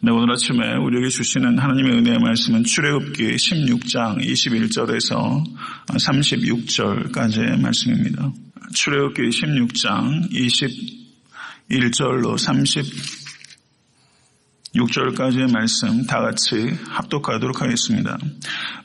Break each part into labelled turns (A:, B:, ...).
A: 네, 오늘 아침에 우리에게 주시는 하나님의 은혜의 말씀은 출애굽기 16장 21절에서 36절까지의 말씀입니다. 출애굽기 16장 21절로 36절까지의 말씀 다 같이 합독하도록 하겠습니다.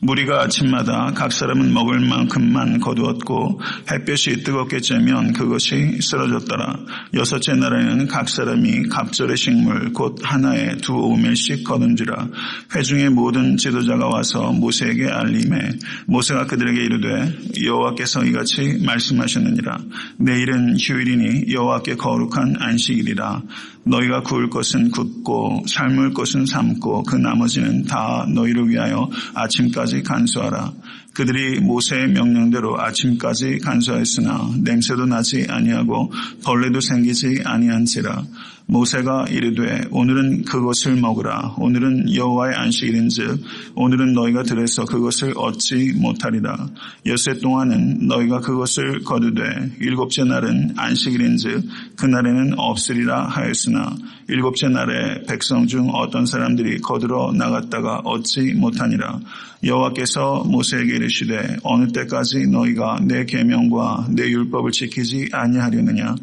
A: 무리가 아침마다 각 사람은 먹을 만큼만 거두었고 햇볕이 뜨겁게 쬐면 그것이 쓰러졌더라. 여섯째 날에는 각 사람이 갑절의 식물 곧 하나에 2 오멜씩 거둔지라. 회중의 모든 지도자가 와서 모세에게 알림해 모세가 그들에게 이르되 여호와께서 이같이 말씀하셨느니라. 내일은 휴일이니 여호와께 거룩한 안식일이라. 너희가 구울 것은 굽고 삶을 것은 삶고 그 나머지는 다 너희를 위하여 아침까지 간수하라. 그들이 모세의 명령대로 아침까지 간수하였으나 냄새도 나지 아니하고 벌레도 생기지 아니한지라. 모세가 이르되 오늘은 그것을 먹으라. 오늘은 여호와의 안식일인즉 오늘은 너희가 들에서 그것을 얻지 못하리라. 엿새 동안은 너희가 그것을 거두되 일곱째 날은 안식일인즉 그날에는 없으리라 하였으나 일곱째 날에 백성 중 어떤 사람들이 거두러 나갔다가 얻지 못하니라. 여호와께서 모세에게 이르시되 어느 때까지 너희가 내 계명과 내 율법을 지키지 아니하려느냐.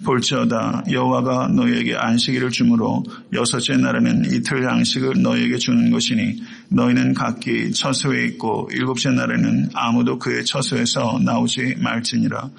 A: 볼지어다 여호와가 너희에게 안식일을 주므로 여섯째 날에는 이틀 양식을 너희에게 주는 것이니 너희는 각기 처소에 있고 일곱째 날에는 아무도 그의 처소에서 나오지 말지니라.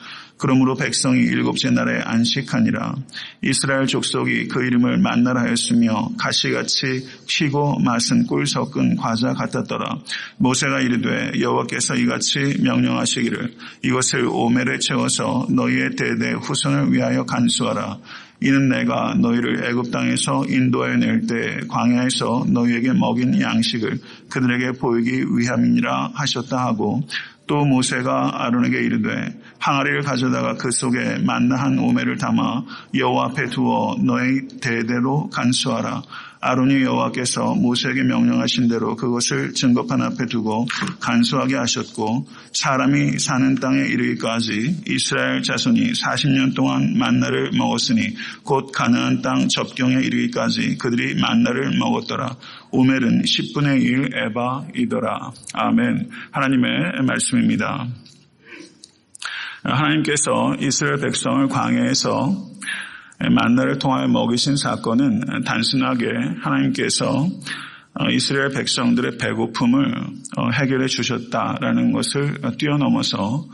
A: 그러므로 백성이 일곱째 날에 안식하니라. 이스라엘 족속이 그 이름을 만나라 하였으며 가시같이 희고 맛은 꿀 섞은 과자 같았더라. 모세가 이르되 여호와께서 이같이 명령하시기를 이것을 오멜에 채워서 너희의 대대 후손을 위하여 간수하라. 이는 내가 너희를 애굽 땅에서 인도하여 낼 때 광야에서 너희에게 먹인 양식을 그들에게 보이기 위함이니라 하셨다 하고 또 모세가 아론에게 이르되 항아리를 가져다가 그 속에 만나 한 오멜을 담아 여호와 앞에 두어 너희 대대로 간수하라. 아론이 여호와께서 모세에게 명령하신 대로 그것을 증거판 앞에 두고 간수하게 하셨고 사람이 사는 땅에 이르기까지 이스라엘 자손이 40년 동안 만나를 먹었으니 곧 가나안 땅 접경에 이르기까지 그들이 만나를 먹었더라. 오멜은 10분의 1 에바이더라. 아멘. 하나님의 말씀입니다. 하나님께서 이스라엘 백성을 광야에서 만나를 통하여 먹이신 사건은 단순하게 하나님께서 이스라엘 백성들의 배고픔을 해결해 주셨다라는 것을 뛰어넘어서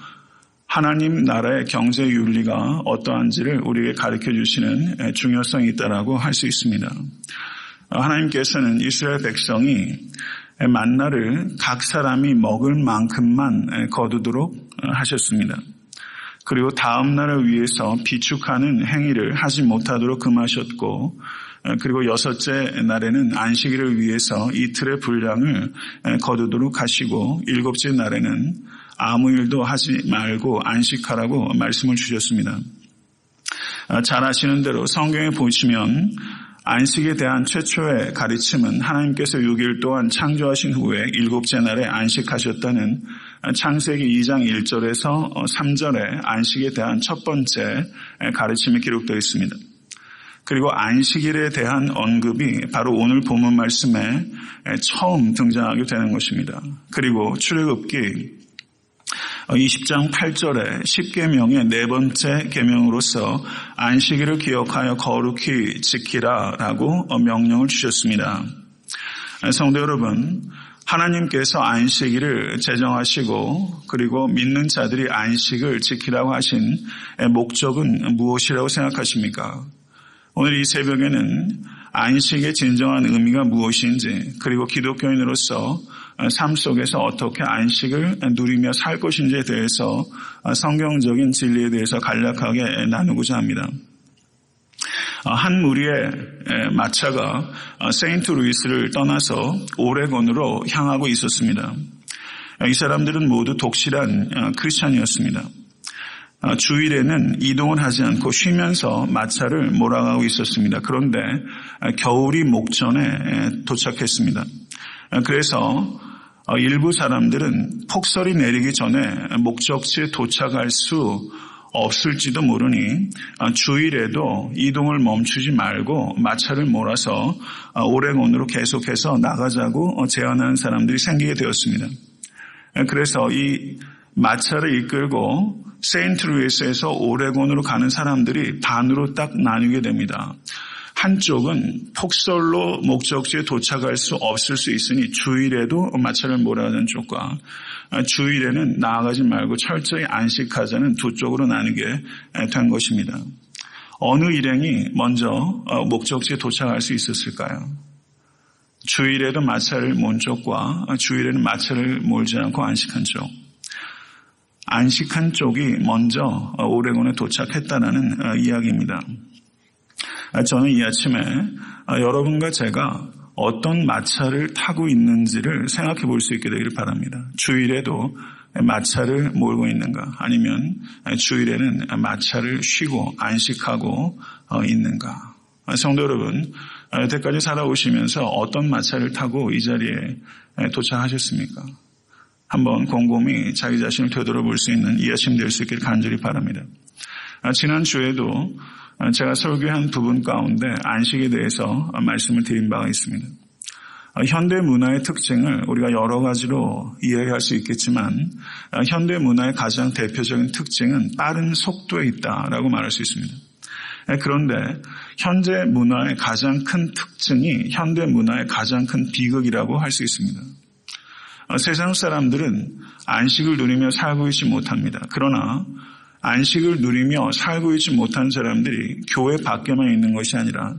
A: 하나님 나라의 경제 윤리가 어떠한지를 우리에게 가르쳐 주시는 중요성이 있다라고 할 수 있습니다. 하나님께서는 이스라엘 백성이 만나를 각 사람이 먹을 만큼만 거두도록 하셨습니다. 그리고 다음 날을 위해서 비축하는 행위를 하지 못하도록 금하셨고 그리고 여섯째 날에는 안식일을 위해서 이틀의 분량을 거두도록 하시고 일곱째 날에는 아무 일도 하지 말고 안식하라고 말씀을 주셨습니다. 잘 아시는 대로 성경에 보시면 안식에 대한 최초의 가르침은 하나님께서 6일 동안 창조하신 후에 일곱째 날에 안식하셨다는 창세기 2장 1절에서 3절의 안식에 대한 첫 번째 가르침이 기록되어 있습니다. 그리고 안식일에 대한 언급이 바로 오늘 본문 말씀에 처음 등장하게 되는 것입니다. 그리고 출애굽기 20장 8절에 10계명의 네 번째 계명으로서 안식일을 기억하여 거룩히 지키라라고 명령을 주셨습니다. 성도 여러분, 하나님께서 안식일을 제정하시고 그리고 믿는 자들이 안식을 지키라고 하신 목적은 무엇이라고 생각하십니까? 오늘 이 새벽에는 안식의 진정한 의미가 무엇인지 그리고 기독교인으로서 삶 속에서 어떻게 안식을 누리며 살 것인지에 대해서 성경적인 진리에 대해서 간략하게 나누고자 합니다. 한 무리의 마차가 세인트루이스를 떠나서 오레곤으로 향하고 있었습니다. 이 사람들은 모두 독실한 크리스찬이었습니다. 주일에는 이동을 하지 않고 쉬면서 마차를 몰아가고 있었습니다. 그런데 겨울이 목전에 도착했습니다. 그래서 일부 사람들은 폭설이 내리기 전에 목적지에 도착할 수 없을지도 모르니 주일에도 이동을 멈추지 말고 마차를 몰아서 오레곤으로 계속해서 나가자고 제안하는 사람들이 생기게 되었습니다. 그래서 이 마차를 이끌고 세인트루이스에서 오레곤으로 가는 사람들이 반으로 딱 나뉘게 됩니다. 한쪽은 폭설로 목적지에 도착할 수 없을 수 있으니 주일에도 마차를 몰아가는 쪽과 주일에는 나아가지 말고 철저히 안식하자는 두 쪽으로 나뉘게 된 것입니다. 어느 일행이 먼저 목적지에 도착할 수 있었을까요? 주일에도 마차를 몰 쪽과 주일에는 마차를 몰지 않고 안식한 쪽. 안식한 쪽이 먼저 오레곤에 도착했다는 이야기입니다. 저는 이 아침에 여러분과 제가 어떤 마차를 타고 있는지를 생각해 볼 수 있게 되기를 바랍니다. 주일에도 마차를 몰고 있는가, 아니면 주일에는 마차를 쉬고 안식하고 있는가. 성도 여러분, 여태까지 살아오시면서 어떤 마차를 타고 이 자리에 도착하셨습니까? 한번 곰곰이 자기 자신을 되돌아볼 수 있는 이 아침 될 수 있기를 간절히 바랍니다. 지난 주에도 제가 설교한 부분 가운데 안식에 대해서 말씀을 드린 바가 있습니다. 현대 문화의 특징을 우리가 여러 가지로 이해할 수 있겠지만 현대 문화의 가장 대표적인 특징은 빠른 속도에 있다라고 말할 수 있습니다. 그런데 현재 문화의 가장 큰 특징이 현대 문화의 가장 큰 비극이라고 할 수 있습니다. 세상 사람들은 안식을 누리며 살고 있지 못합니다. 그러나 안식을 누리며 살고 있지 못한 사람들이 교회 밖에만 있는 것이 아니라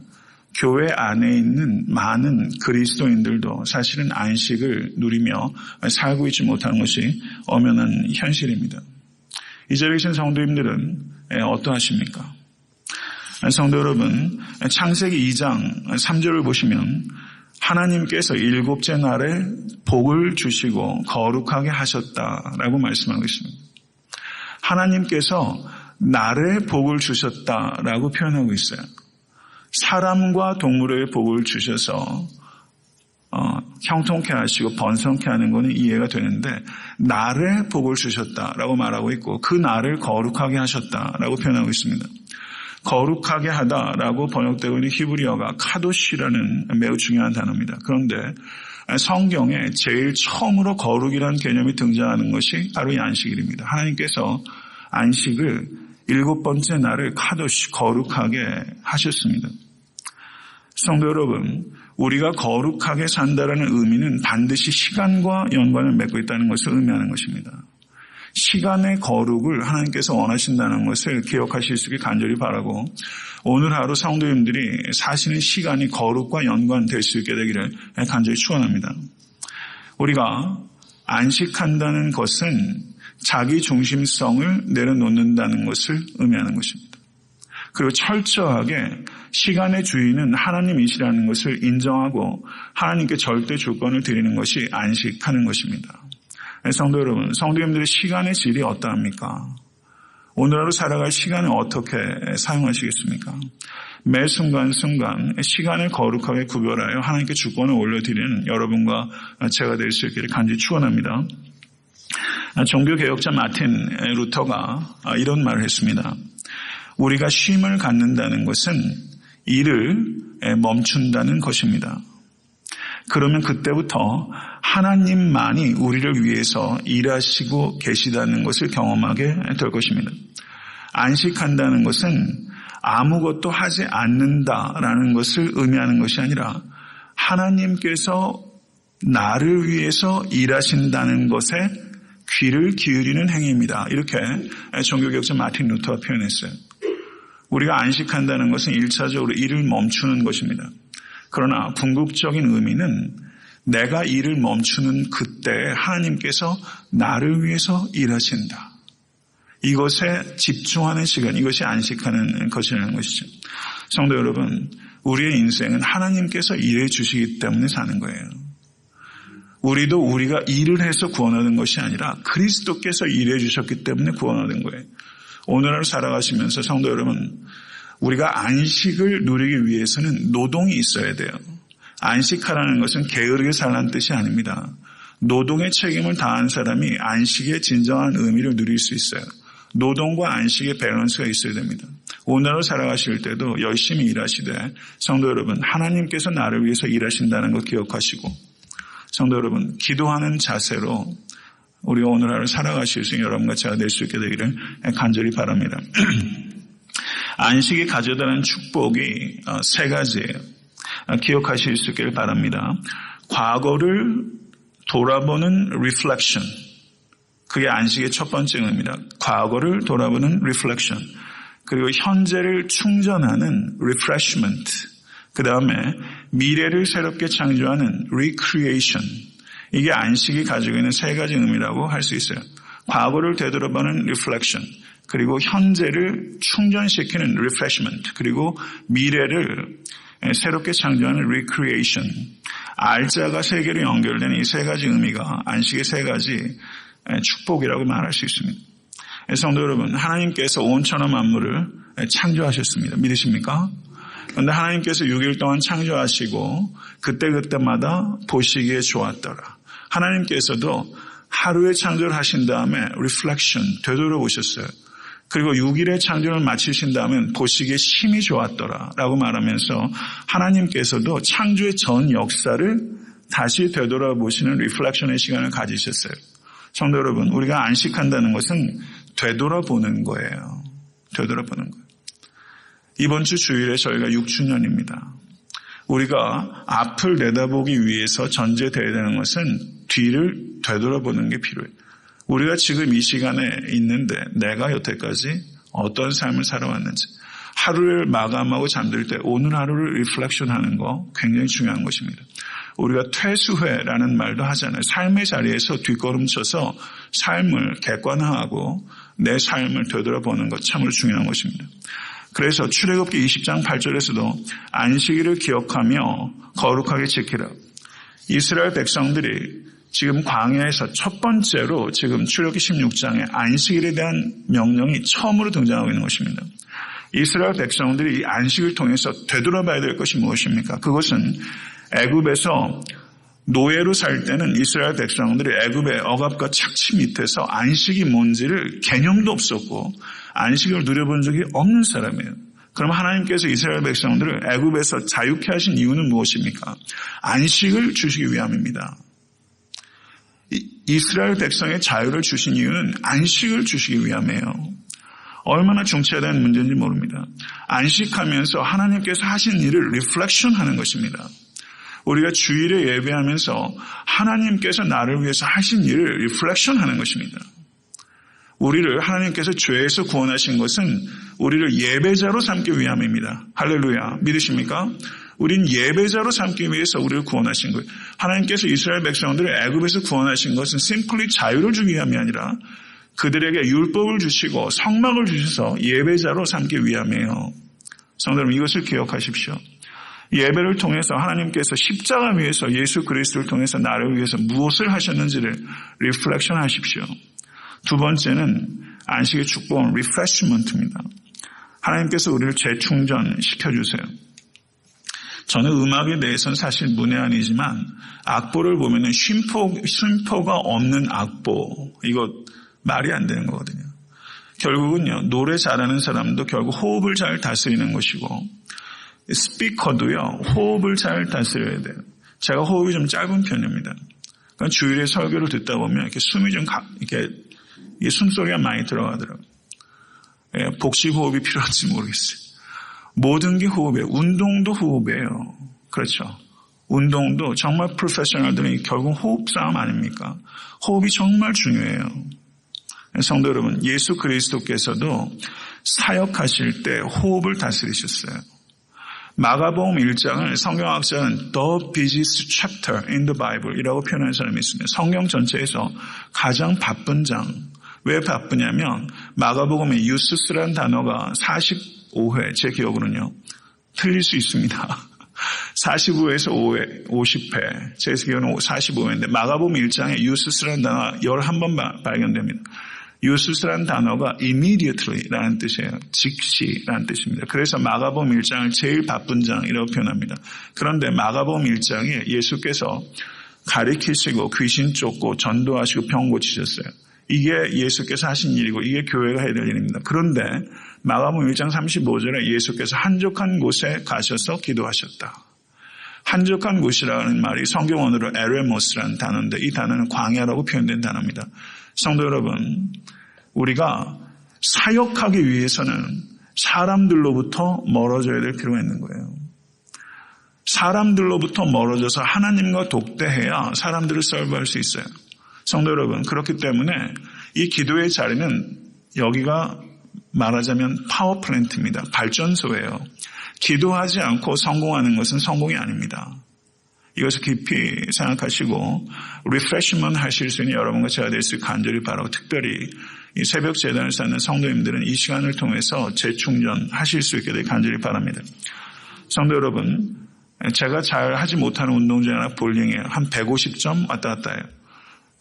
A: 교회 안에 있는 많은 그리스도인들도 사실은 안식을 누리며 살고 있지 못하는 것이 엄연한 현실입니다. 이 자리에 계신 성도님들은 어떠하십니까? 성도 여러분, 창세기 2장 3절을 보시면 하나님께서 일곱째 날에 복을 주시고 거룩하게 하셨다라고 말씀하고 있습니다. 하나님께서 날에 복을 주셨다라고 표현하고 있어요. 사람과 동물의 복을 주셔서 형통케 하시고 번성케 하는 것은 이해가 되는데 날에 복을 주셨다라고 말하고 있고 그 날을 거룩하게 하셨다라고 표현하고 있습니다. 거룩하게 하다라고 번역되고 있는 히브리어가 카도시라는 매우 중요한 단어입니다. 그런데 성경에 제일 처음으로 거룩이라는 개념이 등장하는 것이 바로 이 안식일입니다. 하나님께서 안식을 7번째 날을 카도시 거룩하게 하셨습니다. 성도 여러분, 우리가 거룩하게 산다라는 의미는 반드시 시간과 연관을 맺고 있다는 것을 의미하는 것입니다. 시간의 거룩을 하나님께서 원하신다는 것을 기억하실 수 있게 간절히 바라고 오늘 하루 성도님들이 사시는 시간이 거룩과 연관될 수 있게 되기를 간절히 축원합니다. 우리가 안식한다는 것은 자기 중심성을 내려놓는다는 것을 의미하는 것입니다. 그리고 철저하게 시간의 주인은 하나님이시라는 것을 인정하고 하나님께 절대 주권을 드리는 것이 안식하는 것입니다. 성도 여러분, 성도님들의 시간의 질이 어떠합니까? 오늘 하루 살아갈 시간을 어떻게 사용하시겠습니까? 매 순간순간 시간을 거룩하게 구별하여 하나님께 주권을 올려드리는 여러분과 제가 될 수 있기를 간절히 축원합니다. 종교개혁자 마틴 루터가 이런 말을 했습니다. 우리가 쉼을 갖는다는 것은 일을 멈춘다는 것입니다. 그러면 그때부터 하나님만이 우리를 위해서 일하시고 계시다는 것을 경험하게 될 것입니다. 안식한다는 것은 아무것도 하지 않는다라는 것을 의미하는 것이 아니라 하나님께서 나를 위해서 일하신다는 것에 귀를 기울이는 행위입니다. 이렇게 종교개혁자 마틴 루터가 표현했어요. 우리가 안식한다는 것은 1차적으로 일을 멈추는 것입니다. 그러나 궁극적인 의미는 내가 일을 멈추는 그때 하나님께서 나를 위해서 일하신다. 이것에 집중하는 시간, 이것이 안식하는 것이라는 것이죠. 성도 여러분, 우리의 인생은 하나님께서 일해 주시기 때문에 사는 거예요. 우리도 우리가 일을 해서 구원하는 것이 아니라 그리스도께서 일해 주셨기 때문에 구원하는 거예요. 오늘 하루 살아가시면서 성도 여러분, 우리가 안식을 누리기 위해서는 노동이 있어야 돼요. 안식하라는 것은 게으르게 살라는 뜻이 아닙니다. 노동의 책임을 다한 사람이 안식의 진정한 의미를 누릴 수 있어요. 노동과 안식의 밸런스가 있어야 됩니다. 오늘을 살아가실 때도 열심히 일하시되 성도 여러분, 하나님께서 나를 위해서 일하신다는 것 기억하시고, 성도 여러분, 기도하는 자세로 우리가 오늘 하루 살아가실 수 있는 여러분과 제가 될 수 있게 되기를 간절히 바랍니다. 안식이 가져다는 축복이 세 가지예요. 기억하실 수 있기를 바랍니다. 과거를 돌아보는 reflection, 그게 안식의 첫 번째 의미입니다. 과거를 돌아보는 reflection, 그리고 현재를 충전하는 refreshment, 그 다음에 미래를 새롭게 창조하는 recreation, 이게 안식이 가지고 있는 세 가지 의미라고 할 수 있어요. 과거를 되돌아보는 reflection, 그리고 현재를 충전시키는 refreshment, 그리고 미래를 새롭게 창조하는 recreation. 알자가 세 개로 연결되는 이 세 가지 의미가 안식의 세 가지 축복이라고 말할 수 있습니다. 성도 여러분, 하나님께서 온 천하 만물을 창조하셨습니다. 믿으십니까? 그런데 하나님께서 6일 동안 창조하시고 그때그때마다 보시기에 좋았더라. 하나님께서도 하루에 창조를 하신 다음에 reflection, 되돌아보셨어요. 그리고 6일의 창조를 마치신 다음에 보시기에 심히 좋았더라 라고 말하면서 하나님께서도 창조의 전 역사를 다시 되돌아보시는 reflection의 시간을 가지셨어요. 성도 여러분, 우리가 안식한다는 것은 되돌아보는 거예요. 되돌아보는 거예요. 이번 주 주일에 저희가 6주년입니다. 우리가 앞을 내다보기 위해서 전제되어야 되는 것은 뒤를 되돌아보는 게 필요해요. 우리가 지금 이 시간에 있는데 내가 여태까지 어떤 삶을 살아왔는지, 하루를 마감하고 잠들 때 오늘 하루를 리플렉션 하는 거 굉장히 중요한 것입니다. 우리가 퇴수회라는 말도 하잖아요. 삶의 자리에서 뒷걸음쳐서 삶을 객관화하고 내 삶을 되돌아보는 것 참으로 중요한 것입니다. 그래서 출애굽기 20장 8절에서도 안식일을 기억하며 거룩하게 지키라. 이스라엘 백성들이 지금 광야에서 첫 번째로 지금 출애굽기 16장에 안식일에 대한 명령이 처음으로 등장하고 있는 것입니다. 이스라엘 백성들이 이 안식을 통해서 되돌아봐야 될 것이 무엇입니까? 그것은 애굽에서 노예로 살 때는 이스라엘 백성들이 애굽의 억압과 착취 밑에서 안식이 뭔지를 개념도 없었고 안식을 누려본 적이 없는 사람이에요. 그럼 하나님께서 이스라엘 백성들을 애굽에서 자유케 하신 이유는 무엇입니까? 안식을 주시기 위함입니다. 이스라엘 백성의 자유를 주신 이유는 안식을 주시기 위함이에요. 얼마나 중차대한 문제인지 모릅니다. 안식하면서 하나님께서 하신 일을 리플렉션하는 것입니다. 우리가 주일에 예배하면서 하나님께서 나를 위해서 하신 일을 리플렉션하는 것입니다. 우리를 하나님께서 죄에서 구원하신 것은 우리를 예배자로 삼기 위함입니다. 할렐루야. 믿으십니까? 우린 예배자로 삼기 위해서 우리를 구원하신 거예요. 하나님께서 이스라엘 백성들을 애굽에서 구원하신 것은 심플리 자유를 주기 위함이 아니라 그들에게 율법을 주시고 성막을 주셔서 예배자로 삼기 위함이에요. 성도 여러분, 이것을 기억하십시오. 예배를 통해서 하나님께서 십자가 위에서 예수 그리스도를 통해서 나를 위해서 무엇을 하셨는지를 리플렉션 하십시오. 두 번째는 안식의 축복은 리프레시먼트입니다. 하나님께서 우리를 재충전시켜주세요. 저는 음악에 대해서는 사실 문외한이지만 악보를 보면 쉼표가 없는 악보, 이거 말이 안 되는 거거든요. 결국은요, 노래 잘하는 사람도 결국 호흡을 잘 다스리는 것이고 스피커도요, 호흡을 잘 다스려야 돼요. 제가 호흡이 좀 짧은 편입니다. 그러니까 주일에 설교를 듣다 보면 이렇게 숨이 좀 이렇게 숨소리가 많이 들어가더라고요. 예, 복식 호흡이 필요할지 모르겠어요. 모든 게 호흡이에요. 운동도 호흡이에요. 그렇죠. 운동도 정말 프로페셔널들은 결국 호흡 싸움 아닙니까? 호흡이 정말 중요해요. 성도 여러분, 예수 그리스도께서도 사역하실 때 호흡을 다스리셨어요. 마가복음 1장을 성경학자는 the busiest chapter in the Bible 이라고 표현하는 사람이 있습니다. 성경 전체에서 가장 바쁜 장. 왜 바쁘냐면 마가복음에 유스스라는 단어가 45회, 제 기억으로는요. 틀릴 수 있습니다. 45회에서 5회, 50회, 제 기억은 45회인데 마가복음 1장에 유스스라는 단어가 11번 발견됩니다. 유스스라는 단어가 immediately라는 뜻이에요. 즉시라는 뜻입니다. 그래서 마가복음 1장을 제일 바쁜 장이라고 표현합니다. 그런데 마가복음 1장에 예수께서 가리키시고 귀신 쫓고 전도하시고 병 고치셨어요. 이게 예수께서 하신 일이고 이게 교회가 해야 될 일입니다. 그런데 마가복음 1장 35절에 예수께서 한적한 곳에 가셔서 기도하셨다. 한적한 곳이라는 말이 성경 언어로 에레모스라는 단어인데 이 단어는 광야라고 표현된 단어입니다. 성도 여러분, 우리가 사역하기 위해서는 사람들로부터 멀어져야 될 필요가 있는 거예요. 사람들로부터 멀어져서 하나님과 독대해야 사람들을 서브할 수 있어요. 성도 여러분, 그렇기 때문에 이 기도의 자리는 여기가 말하자면 파워플랜트입니다. 발전소예요. 기도하지 않고 성공하는 것은 성공이 아닙니다. 이것을 깊이 생각하시고 리프레시먼트 하실 수 있는 여러분과 제가 될 수 간절히 바라고, 특별히 이 새벽 재단을 쌓는 성도님들은 이 시간을 통해서 재충전하실 수 있게 되길 간절히 바랍니다. 성도 여러분, 제가 잘 하지 못하는 운동 중에 하나 볼링이에요. 한 150점 왔다 갔다 해요.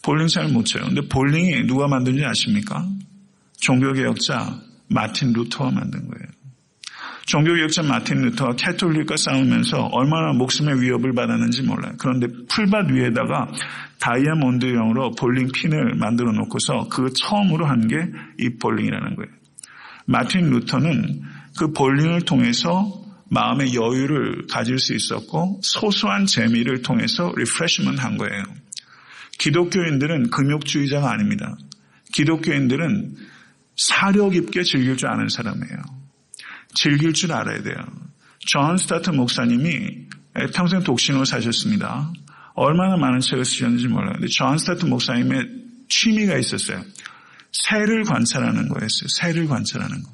A: 볼링 잘 못 쳐요. 근데 볼링이 누가 만든지 아십니까? 종교개혁자 마틴 루터가 만든 거예요. 종교개혁자 마틴 루터가 캐톨릭과 싸우면서 얼마나 목숨의 위협을 받았는지 몰라요. 그런데 풀밭 위에다가 다이아몬드형으로 볼링 핀을 만들어 놓고서 그 처음으로 한 게 이 볼링이라는 거예요. 마틴 루터는 그 볼링을 통해서 마음의 여유를 가질 수 있었고 소소한 재미를 통해서 리프레시먼트 한 거예요. 기독교인들은 금욕주의자가 아닙니다. 기독교인들은 사력 있게 즐길 줄 아는 사람이에요. 즐길 줄 알아야 돼요. 존 스타트 목사님이 평생 독신으로 사셨습니다. 얼마나 많은 책을 쓰셨는지 몰라요. 근데 존 스타트 목사님의 취미가 있었어요. 새를 관찰하는 거였어요. 새를 관찰하는 거.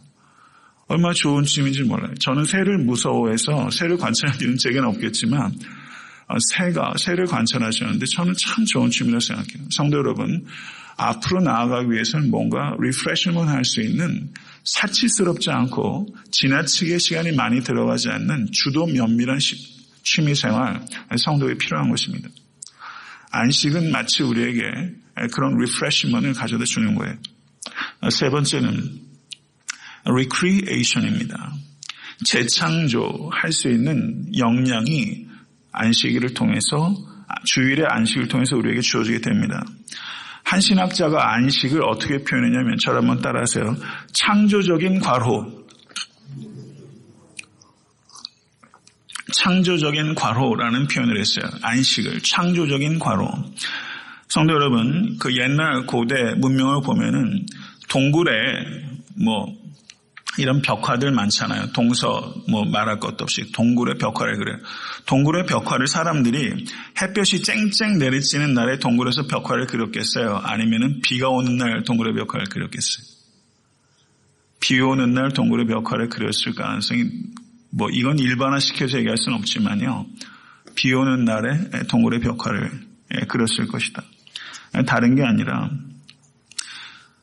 A: 얼마나 좋은 취미인지 몰라요. 저는 새를 무서워해서 새를 관찰할 일은 제게는 없겠지만 새를 관찰하셨는데 저는 참 좋은 취미라고 생각해요. 성도 여러분, 앞으로 나아가기 위해서는 뭔가 리프레시먼트 할 수 있는 사치스럽지 않고 지나치게 시간이 많이 들어가지 않는 주도 면밀한 취미생활, 성도에 필요한 것입니다. 안식은 마치 우리에게 그런 리프레시먼트를 가져다 주는 거예요. 세 번째는 recreation입니다. 재창조할 수 있는 역량이 안식일을 통해서, 주일의 안식을 통해서 우리에게 주어지게 됩니다. 한 신학자가 안식을 어떻게 표현했냐면, 저를 한번 따라하세요. 창조적인 과로. 창조적인 과로라는 표현을 했어요. 안식을 창조적인 과로. 성도 여러분, 그 옛날 고대 문명을 보면은 동굴에 이런 벽화들 많잖아요. 동서 말할 것도 없이 동굴의 벽화를 그래요. 동굴의 벽화를 사람들이 햇볕이 쨍쨍 내리쬐는 날에 동굴에서 벽화를 그렸겠어요? 아니면은 비가 오는 날 동굴의 벽화를 그렸겠어요? 비 오는 날 동굴의 벽화를 그렸을 가능성이 이건 일반화시켜서 얘기할 수는 없지만요. 비 오는 날에 동굴의 벽화를 그렸을 것이다. 다른 게 아니라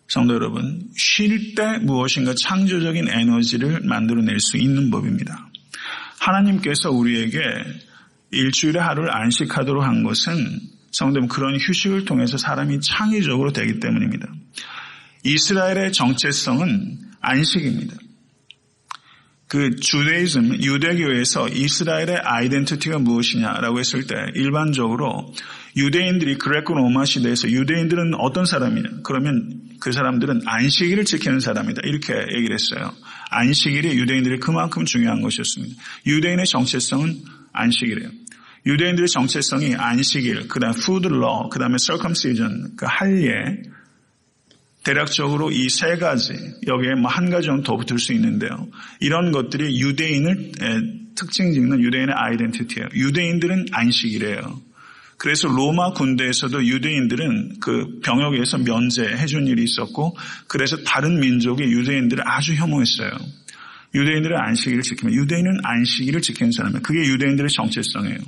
A: 성도 여러분, 쉴 때 무엇인가 창조적인 에너지를 만들어낼 수 있는 법입니다. 하나님께서 우리에게 일주일에 하루를 안식하도록 한 것은 성도 여러분, 그런 휴식을 통해서 사람이 창의적으로 되기 때문입니다. 이스라엘의 정체성은 안식입니다. 그 주데이즘, 유대교에서 이스라엘의 아이덴티티가 무엇이냐라고 했을 때 일반적으로 유대인들이 그레코 로마 시대에서 유대인들은 어떤 사람이냐? 그러면 그 사람들은 안식일을 지키는 사람이다. 이렇게 얘기를 했어요. 안식일이 유대인들이 그만큼 중요한 것이었습니다. 유대인의 정체성은 안식일이에요. 유대인들의 정체성이 안식일, 그 다음 food law, 그 다음에 circumcision, 그 할례, 대략적으로 이 세 가지, 여기에 한 가지 정도 더 붙을 수 있는데요. 이런 것들이 유대인을 특징 짓는 유대인의 아이덴티티예요. 유대인들은 안식일이에요. 그래서 로마 군대에서도 유대인들은 그 병역에서 면제해 준 일이 있었고, 그래서 다른 민족이 유대인들을 아주 혐오했어요. 유대인들은 안식일을 지키면, 유대인은 안식일을 지키는 사람이에요. 그게 유대인들의 정체성이에요.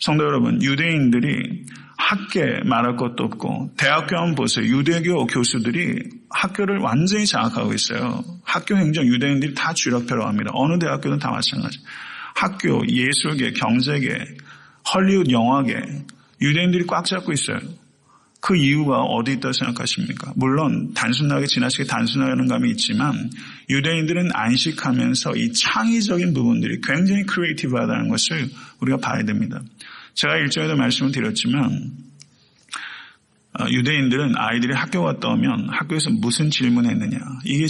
A: 성도 여러분, 유대인들이 학교에 말할 것도 없고, 대학교 한번 보세요. 유대교 교수들이 학교를 완전히 장악하고 있어요. 학교 행정 유대인들이 다 쥐락펴락 합니다. 어느 대학교든 다 마찬가지. 학교, 예술계, 경제계, 헐리우드 영화계, 유대인들이 꽉 잡고 있어요. 그 이유가 어디 있다고 생각하십니까? 물론 단순하게 지나치게 단순하는 감이 있지만 유대인들은 안식하면서 이 창의적인 부분들이 굉장히 크리에이티브하다는 것을 우리가 봐야 됩니다. 제가 일전에도 말씀을 드렸지만 유대인들은 아이들이 학교 갔다 오면 학교에서 무슨 질문했느냐. 이게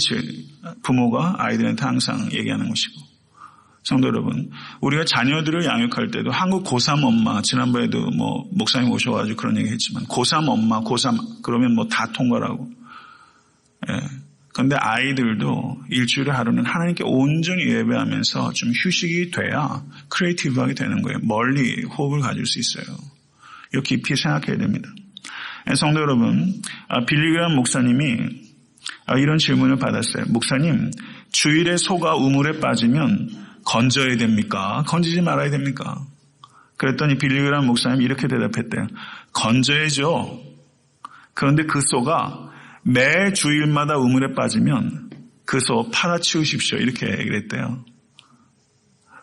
A: 부모가 아이들한테 항상 얘기하는 것이고. 성도 여러분, 우리가 자녀들을 양육할 때도 한국 고3 엄마, 지난번에도 목사님 오셔가지고 그런 얘기 했지만, 고3 엄마, 고3, 그러면 다 통과라고. 그런데 아이들도 일주일에 하루는 하나님께 온전히 예배하면서 좀 휴식이 돼야 크리에이티브하게 되는 거예요. 멀리 호흡을 가질 수 있어요. 이거 깊이 생각해야 됩니다. 성도 여러분, 빌리그람 목사님이 이런 질문을 받았어요. 목사님, 주일에 소가 우물에 빠지면 건져야 됩니까? 건지지 말아야 됩니까? 그랬더니 빌리그람 목사님이 이렇게 대답했대요. 건져야죠. 그런데 그 소가 매 주일마다 우물에 빠지면 그 소 팔아치우십시오. 이렇게 얘기를 했대요.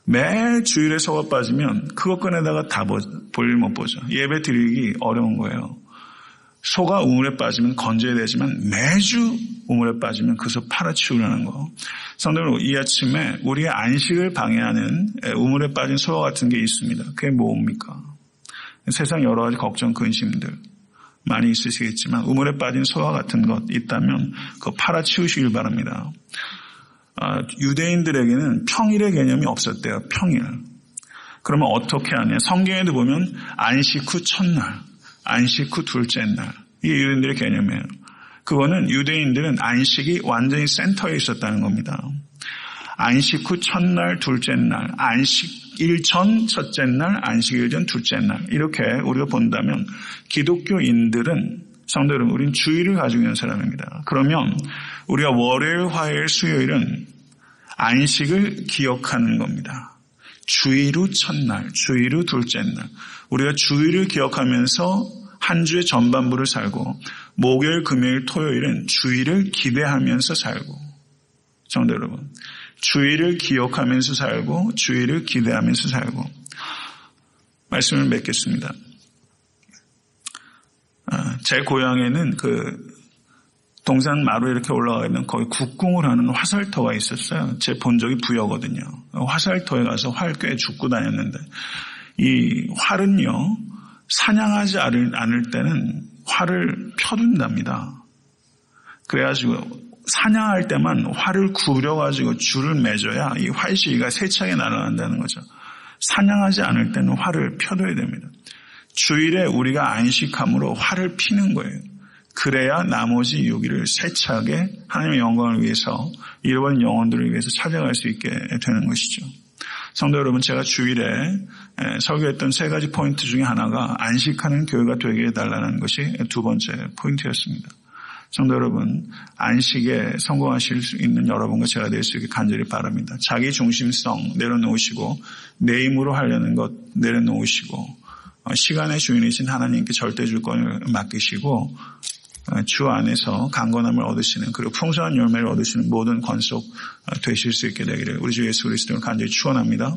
A: 매 주일에 소가 빠지면 그것 꺼내다가 다 볼일 못 보죠. 예배 드리기 어려운 거예요. 소가 우물에 빠지면 건져야 되지만 매주 우물에 빠지면 그 소 팔아치우라는 거. 성도 여러분, 이 아침에 우리의 안식을 방해하는 우물에 빠진 소와 같은 게 있습니다. 그게 뭡니까? 세상 여러 가지 걱정, 근심들 많이 있으시겠지만 우물에 빠진 소와 같은 것 있다면 그거 팔아치우시길 바랍니다. 유대인들에게는 평일의 개념이 없었대요. 평일. 그러면 어떻게 하냐? 성경에도 보면 안식 후 첫날, 안식 후 둘째 날. 이게 유대인들의 개념이에요. 그거는 유대인들은 안식이 완전히 센터에 있었다는 겁니다. 안식 후 첫날, 둘째 날, 안식일 전 첫째 날, 안식일 전 둘째 날. 이렇게 우리가 본다면 기독교인들은, 성도 여러분, 우리는 주일을 가지고 있는 사람입니다. 그러면 우리가 월요일, 화요일, 수요일은 안식을 기억하는 겁니다. 주일 후 첫날, 주일 후 둘째 날. 우리가 주일을 기억하면서 한 주의 전반부를 살고 목요일, 금요일, 토요일은 주일을 기대하면서 살고, 성도 여러분, 주일을 기억하면서 살고 주일을 기대하면서 살고. 말씀을 맺겠습니다. 제 고향에는 동산 마루에 이렇게 올라가면 거기 국궁을 하는 화살터가 있었어요. 제 본 적이 부여거든요. 화살터에 가서 활 꽤 줍고 다녔는데, 이 활은요, 사냥하지 않을 때는 활을 펴둔답니다. 그래가지고 사냥할 때만 활을 구부려가지고 줄을 맺어야 이 활시위가 세차게 날아간다는 거죠. 사냥하지 않을 때는 활을 펴둬야 됩니다. 주일에 우리가 안식함으로 활을 피는 거예요. 그래야 나머지 6일을 세차게 하나님의 영광을 위해서, 잃어버린 영혼들을 위해서 찾아갈 수 있게 되는 것이죠. 성도 여러분, 제가 주일에 설교했던 3가지 포인트 중에 하나가 안식하는 교회가 되게 해달라는 것이 2번째 포인트였습니다. 성도 여러분, 안식에 성공하실 수 있는 여러분과 제가 될 수 있게 간절히 바랍니다. 자기 중심성 내려놓으시고 내 힘으로 하려는 것 내려놓으시고 시간의 주인이신 하나님께 절대주권을 맡기시고 주 안에서 강건함을 얻으시는, 그리고 풍성한 열매를 얻으시는 모든 권속 되실 수 있게 되기를 우리 주 예수 그리스도를 간절히 축원합니다.